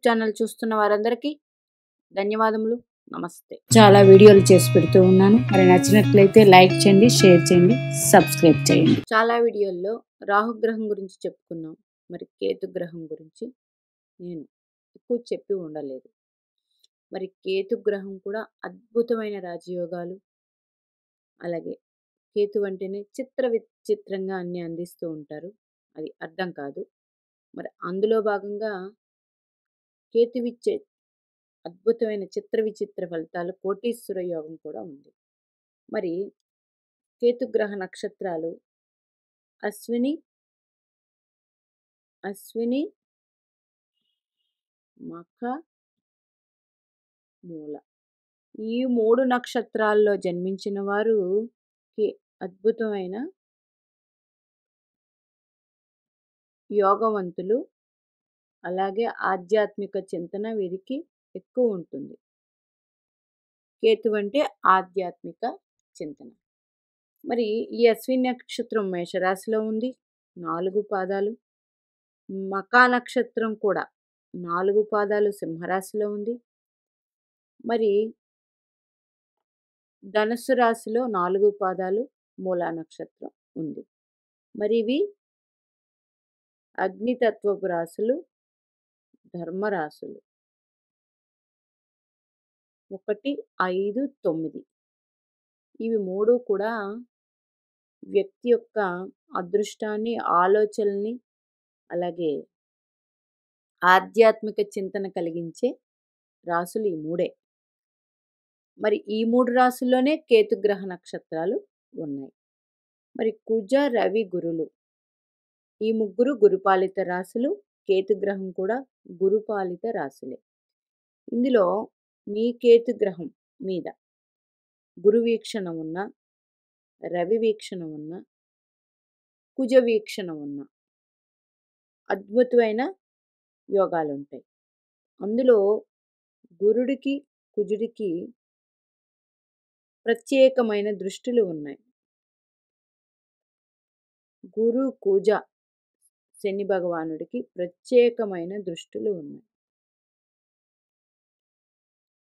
Channel చూస్తున్న వారందరికీ ధన్యవాదములు. నమస్తే. చాలా వీడియోలు చేసి పెడుతూ ఉన్నాను. మరి నచ్చినట్లయితే లైక్ చేయండి, షేర్ చేయండి, సబ్స్క్రైబ్ చేయండి. చాలా వీడియోల్లో రాహుగ్రహం గురించి చెప్పుకున్నాం. మరి కేతుగ్రహం గురించి నేను ఎక్కువ చెప్పి ఉండలేదు. మరి కేతుగ్రహం కూడా అద్భుతమైన రాజయోగాలు, అలాగే కేతు అంటేనే విచిత్రంగా అన్ని అందిస్తూ ఉంటారు. అది అర్థం కాదు. మరి అందులో భాగంగా కేతువిచ్చే అద్భుతమైన విచిత్ర ఫలితాలు కోటీశ్వర యోగం కూడా ఉంది. మరి కేతుగ్రహ నక్షత్రాలు అశ్విని, మఖ, మూల. ఈ 3 నక్షత్రాల్లో జన్మించిన వారుకి అద్భుతమైన యోగవంతులు, అలాగే ఆధ్యాత్మిక చింతన వీరికి ఎక్కువ ఉంటుంది. కేతు అంటే ఆధ్యాత్మిక చింతన. మరి ఈ అశ్విని నక్షత్రం మేషరాశిలో ఉంది, 4 పాదాలు. మఖా నక్షత్రం కూడా 4 పాదాలు సింహరాశిలో ఉంది. మరి ధనుస్సు రాశిలో 4 పాదాలు మూలా నక్షత్రం ఉంది. మరి ఇవి అగ్నితత్వపు రాశులు, ధర్మరాశులు. 1, 5, 9 ఇవి 3 కూడా వ్యక్తి యొక్క అదృష్టాన్ని, ఆలోచనల్ని, అలాగే ఆధ్యాత్మిక చింతన కలిగించే రాశులు ఈ 3. మరి ఈ 3 రాశుల్లోనే కేతుగ్రహ నక్షత్రాలు ఉన్నాయి. మరి కుజ, రవి, గురులు ఈ 3 గురుపాలిత రాశులు. కేతుగ్రహం కూడా గురుపాలిత రాశులే. ఇందులో మీ కేతుగ్రహం మీద గురు వీక్షణ ఉన్న, రవి వీక్షణ ఉన్న, కుజ వీక్షణ ఉన్న అద్భుతమైన యోగాలు ఉంటాయి. అందులో గురుడికి, కుజుడికి ప్రత్యేకమైన దృష్టిలు ఉన్నాయి. గురు, కుజ, శని భగవానుడికి ప్రత్యేకమైన దృష్టిలు ఉన్నాయి.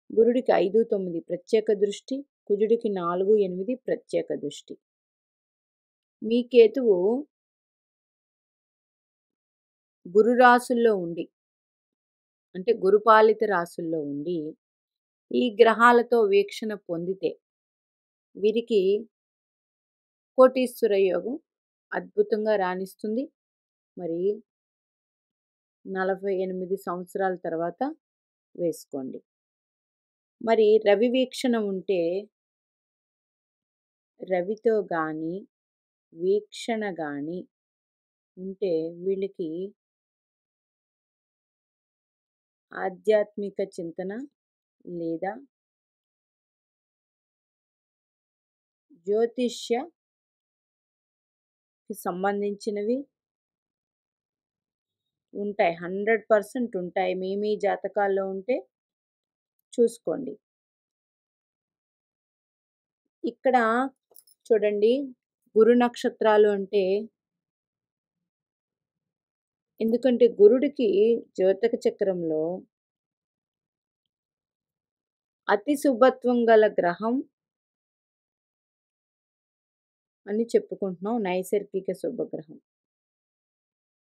గురుడికి 5, 9 ప్రత్యేక దృష్టి, కుజుడికి 4, 8 ప్రత్యేక దృష్టి. మీ కేతువు గురు రాశుల్లో ఉండి, అంటే గురుపాలిత రాశుల్లో ఉండి ఈ గ్రహాలతో వీక్షణ పొందితే వీరికి కోటీశ్వర యోగం అద్భుతంగా రాణిస్తుంది. మరి 48 సంవత్సరాల తర్వాత వేసుకోండి. మరి రవి వీక్షణ ఉంటే, రవితో కానీ వీక్షణ కానీ ఉంటే వీళ్ళకి ఆధ్యాత్మిక చింతన లేదా జ్యోతిష్యకి సంబంధించినవి ఉంటాయి. 100% ఉంటాయి. మీ జాతకాల్లో ఉంటే చూసుకోండి. ఇక్కడ చూడండి, గురు నక్షత్రాలు అంటే, ఎందుకంటే గురుడికి జ్యోతిక చక్రంలో అతి శుభత్వం గల గ్రహం అని చెప్పుకుంటున్నాం. నైసర్గిక శుభగ్రహం,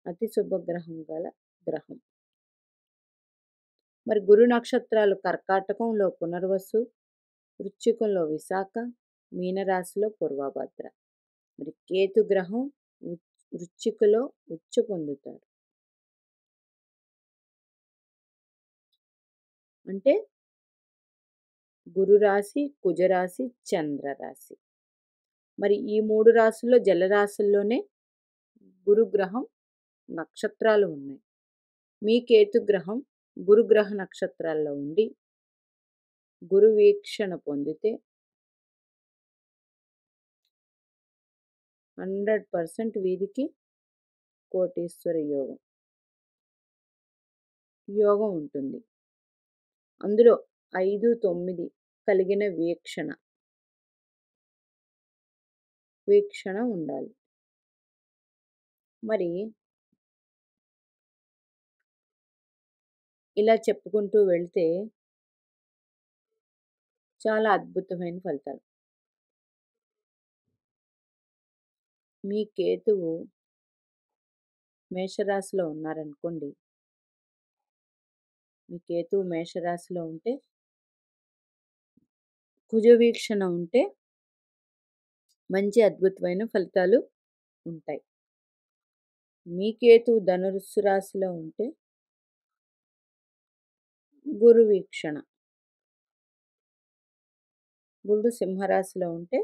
అతి శుభగ్రహం గల గ్రహం. మరి గురు నక్షత్రాలు కర్కాటకంలో పునర్వసు, వృశ్చికంలో విశాఖ, మీనరాశిలో పూర్వభద్ర. మరి కేతు గ్రహం వృశ్చికలో ఉచ్చ పొందుతారు. అంటే గురు రాశి, కుజరాశి, చంద్రరాశి. మరి ఈ 3 రాశుల్లో జలరాశుల్లోనే గురుగ్రహం నక్షత్రాలు ఉన్నాయి. మీ కేతుగ్రహం గురుగ్రహ నక్షత్రాల్లో ఉండి గురు వీక్షణ పొందితే 100% వీరికి కోటీశ్వర యోగం ఉంటుంది. అందులో 5, 9 కలిగిన వీక్షణ ఉండాలి. మరి ఇలా చెప్పుకుంటూ వెళ్తే చాలా అద్భుతమైన ఫలితాలు. మీ కేతువు మేషరాశిలో ఉన్నారనుకోండి. మీ కేతువు మేషరాశిలో ఉంటే, కుజ వీక్షణ ఉంటే మంచి అద్భుతమైన ఫలితాలు ఉంటాయి. మీ కేతువు ధనుస్సు రాశిలో ఉంటే గురు వీక్షణ. గురుడు సింహరాశిలో ఉంటే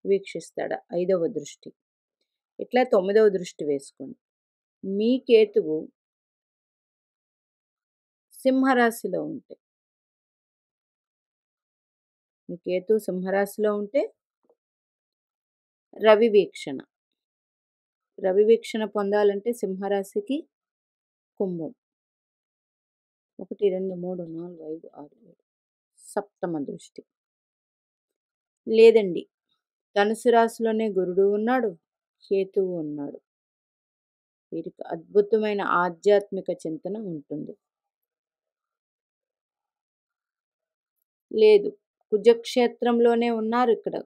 వీక్షిస్తాడు 5వ దృష్టి. ఇట్లా 9వ దృష్టి వేసుకోండి. మీ కేతువు సింహరాశిలో ఉంటే, మీ కేతువు సింహరాశిలో ఉంటే రవి వీక్షణ. రవి వీక్షణ పొందాలంటే సింహరాశికి కుంభం. 1, 2, 3, 4, 5, 6, 7 సప్తమ దృష్టి. లేదండి, ధనుసు రాశిలోనే గురుడు ఉన్నాడు, కేతువు ఉన్నాడు. వీరికి అద్భుతమైన ఆధ్యాత్మిక చింతన ఉంటుంది. లేదు, కుజక్షేత్రంలోనే ఉన్నారు ఇక్కడ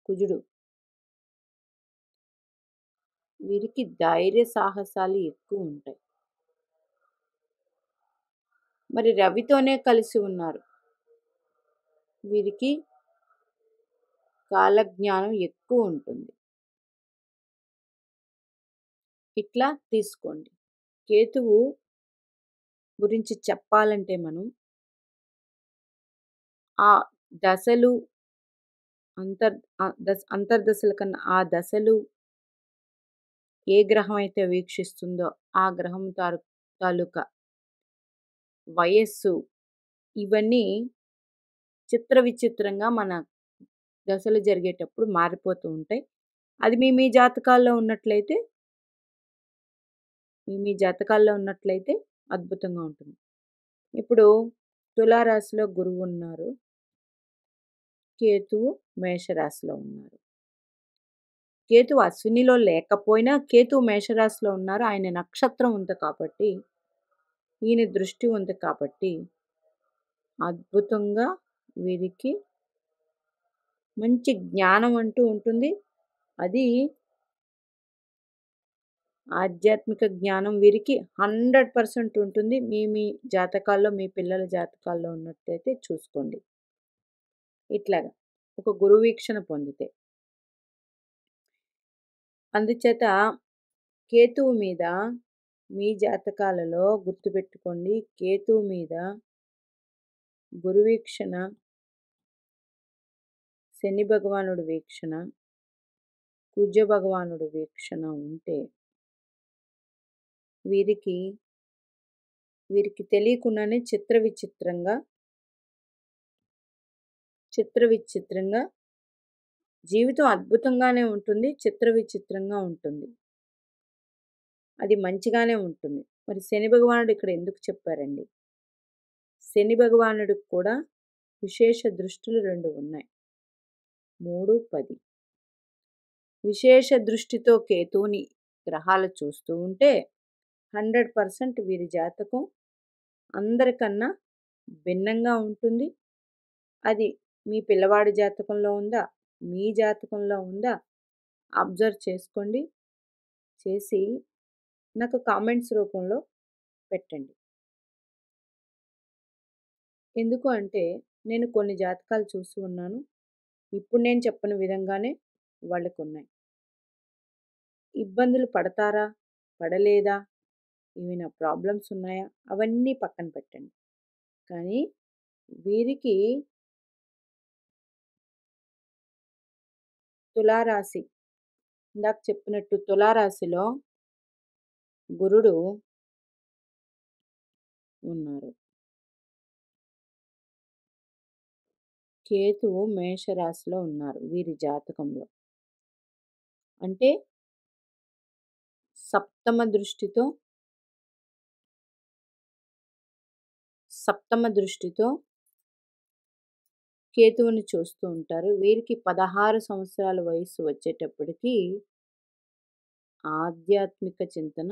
కుజుడు. వీరికి ధైర్య సాహసాలు ఎక్కువ ఉంటాయి. మరి రవితోనే కలిసి ఉన్నారు. వీరికి కాలజ్ఞానం ఎక్కువ ఉంటుంది. ఇట్లా తీసుకోండి. కేతువు గురించి చెప్పాలంటే మనం ఆ దశలు అంతర్దశల కన్నా ఆ దశలు ఏ గ్రహం అయితే వీక్షిస్తుందో ఆ గ్రహం తాలూకా వయస్సు ఇవన్నీ చిత్ర విచిత్రంగా మన దశలు జరిగేటప్పుడు మారిపోతూ ఉంటాయి. అది మీ జాతకాల్లో ఉన్నట్లయితే మీ జాతకాల్లో ఉన్నట్లయితే అద్భుతంగా ఉంటుంది. ఇప్పుడు తులారాశిలో గురువు ఉన్నారు, కేతువు మేషరాశిలో ఉన్నారు. కేతువు అశ్వినిలో లేకపోయినా కేతువు మేషరాశిలో ఉన్నారు. ఆయన నక్షత్రం ఉంది కాబట్టి, ఈయన దృష్టి ఉంది కాబట్టి అద్భుతంగా వీరికి మంచి జ్ఞానం అంటూ ఉంటుంది. అది ఆధ్యాత్మిక జ్ఞానం వీరికి 100% ఉంటుంది. మీ జాతకాల్లో, మీ పిల్లల జాతకాల్లో ఉన్నట్టయితే చూసుకోండి. ఇట్లాగా ఒక గురు వీక్షణ పొందితే. అందుచేత కేతువు మీద మీ జాతకాలలో గుర్తుపెట్టుకోండి, కేతువు మీద గురు వీక్షణ, శని భగవానుడు వీక్షణ, కుజ భగవానుడు వీక్షణ ఉంటే వీరికి తెలియకుండానే చిత్ర విచిత్రంగా జీవితం అద్భుతంగానే ఉంటుంది, చిత్ర విచిత్రంగా ఉంటుంది. అది మంచిగానే ఉంటుంది. మరి శని భగవానుడు ఇక్కడ ఎందుకు చెప్పారండి? శని భగవానుడికి కూడా విశేష దృష్టులు 2 ఉన్నాయి. 3, 10. విశేష దృష్టితో కేతువుని గ్రహాలు చూస్తూ ఉంటే 100% వీరి జాతకం అందరికన్నా భిన్నంగా ఉంటుంది. అది మీ పిల్లవాడి జాతకంలో ఉందా, మీ జాతకంలో ఉందా అబ్జర్వ్ చేసుకోండి. చేసి నాకు కామెంట్స్ రూపంలో పెట్టండి. ఎందుకు అంటే నేను కొన్ని జాతకాలు చూసి ఉన్నాను. ఇప్పుడు నేను చెప్పిన విధంగానే వాళ్ళకు ఉన్నాయి. ఇబ్బందులు పడతారా, పడలేదా, ఏమైనా ప్రాబ్లమ్స్ ఉన్నాయా, అవన్నీ పక్కన పెట్టండి. కానీ వీరికి తులారాశి, ఇందాక చెప్పినట్టు తులారాశిలో గురుడు ఉన్నారు. కేతువు మేషరాశిలో ఉన్నారు వీరి జాతకంలో. అంటే సప్తమ దృష్టితో కేతువుని చూస్తూ ఉంటారు. వీరికి 16 సంవత్సరాల వయస్సు వచ్చేటప్పటికి ఆధ్యాత్మిక చింతన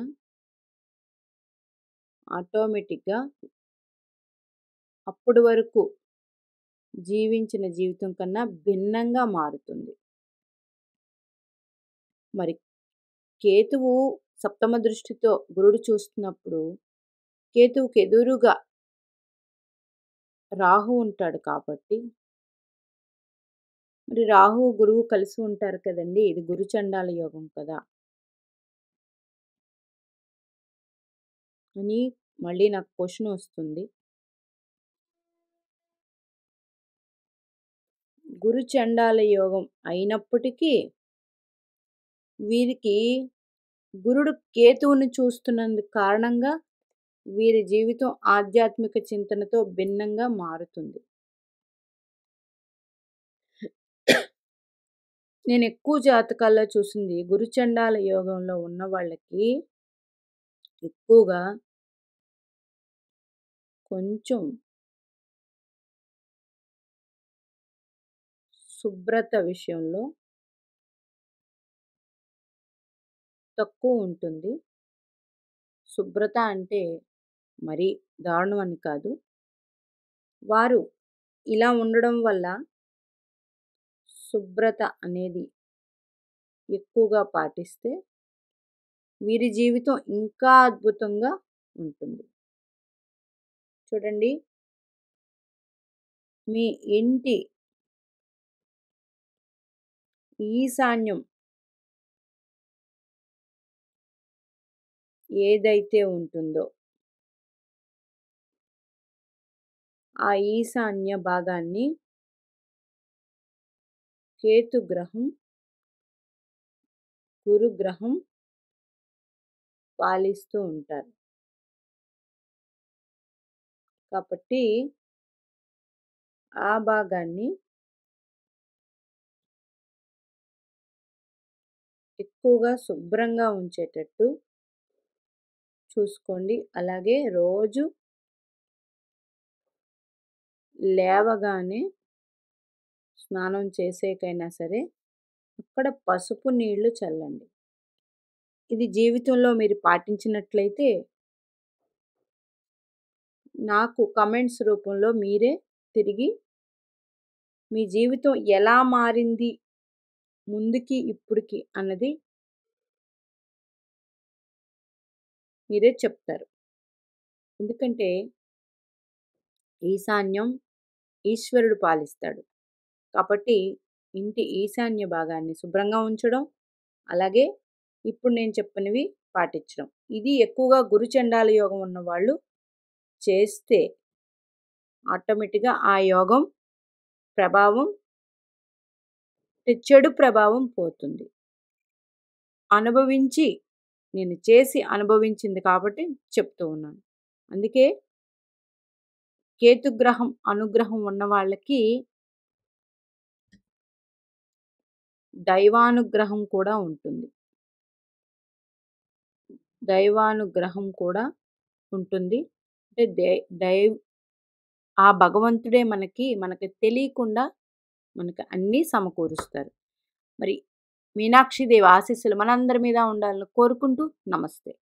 ఆటోమేటిక్గా అప్పటి వరకు జీవించిన జీవితం కన్నా భిన్నంగా మారుతుంది. మరి కేతువు సప్తమ దృష్టితో గురుడు చూస్తున్నప్పుడు కేతువుకి ఎదురుగా రాహు ఉంటాడు కాబట్టి, మరి రాహు గురువు కలిసి ఉంటారు కదండి. ఇది గురుచండాల యోగం కదా అని మళ్ళీ నాకు క్వశ్చన్ వస్తుంది. గురుచండాల యోగం అయినప్పటికీ వీరికి గురుడు కేతువుని చూస్తున్నందుకు కారణంగా వీరి జీవితం ఆధ్యాత్మిక చింతనతో భిన్నంగా మారుతుంది. నేను ఎక్కువ జాతకాల్లో చూసింది గురుచండాల యోగంలో ఉన్న వాళ్ళకి ఎక్కువగా కొంచెం శుభ్రత విషయంలో తక్కువ ఉంటుంది. శుభ్రత అంటే మరీ దారుణం అని కాదు. వారు ఇలా ఉండడం వల్ల శుభ్రత అనేది ఎక్కువగా పాటిస్తే వీరి జీవితం ఇంకా అద్భుతంగా ఉంటుంది. చూడండి, మీ ఇంటి ఈశాన్యం ఏదైతే ఉంటుందో ఆ ఈశాన్య భాగాన్ని కేతుగ్రహం, గురుగ్రహం పాలిస్తూ ఉంటారు. కాబట్టి ఆ భాగాన్ని ఎక్కువగా శుభ్రంగా ఉంచేటట్టు చూసుకోండి. అలాగే రోజు లేవగానే స్నానం చేసేకైనా సరే అక్కడ పసుపు నీళ్లు చల్లండి. ఇది జీవితంలో మీరు పాటించినట్లయితే నాకు కమెంట్స్ రూపంలో మీరే తిరిగి మీ జీవితం ఎలా మారింది ముందుకి ఇప్పుడుకి అన్నది మీరే చెప్తారు. ఎందుకంటే ఈశాన్యం ఈశ్వరుడు పాలిస్తాడు. కాబట్టి ఇంటి ఈశాన్య భాగాన్ని శుభ్రంగా ఉంచడం, అలాగే ఇప్పుడు నేను చెప్పినవి పాటించడం. ఇది ఎక్కువగా గురుచండాల యోగం ఉన్నవాళ్ళు చేస్తే ఆటోమేటిక్గా ఆ యోగం ప్రభావం, చెడు ప్రభావం పోతుంది. అనుభవించి నేను చేసి అనుభవించింది కాబట్టి చెప్తూ ఉన్నాను. అందుకే కేతుగ్రహం అనుగ్రహం ఉన్న వాళ్ళకి దైవానుగ్రహం కూడా ఉంటుంది. దైవానుగ్రహం కూడా ఉంటుంది. అంటే ఆ భగవంతుడే మనకి తెలియకుండా మనకి అన్నీ సమకూరుస్తారు. మరి మీనాక్షి దేవి ఆశీస్సులు మనందరి మీద ఉండాలని కోరుకుంటూ నమస్తే.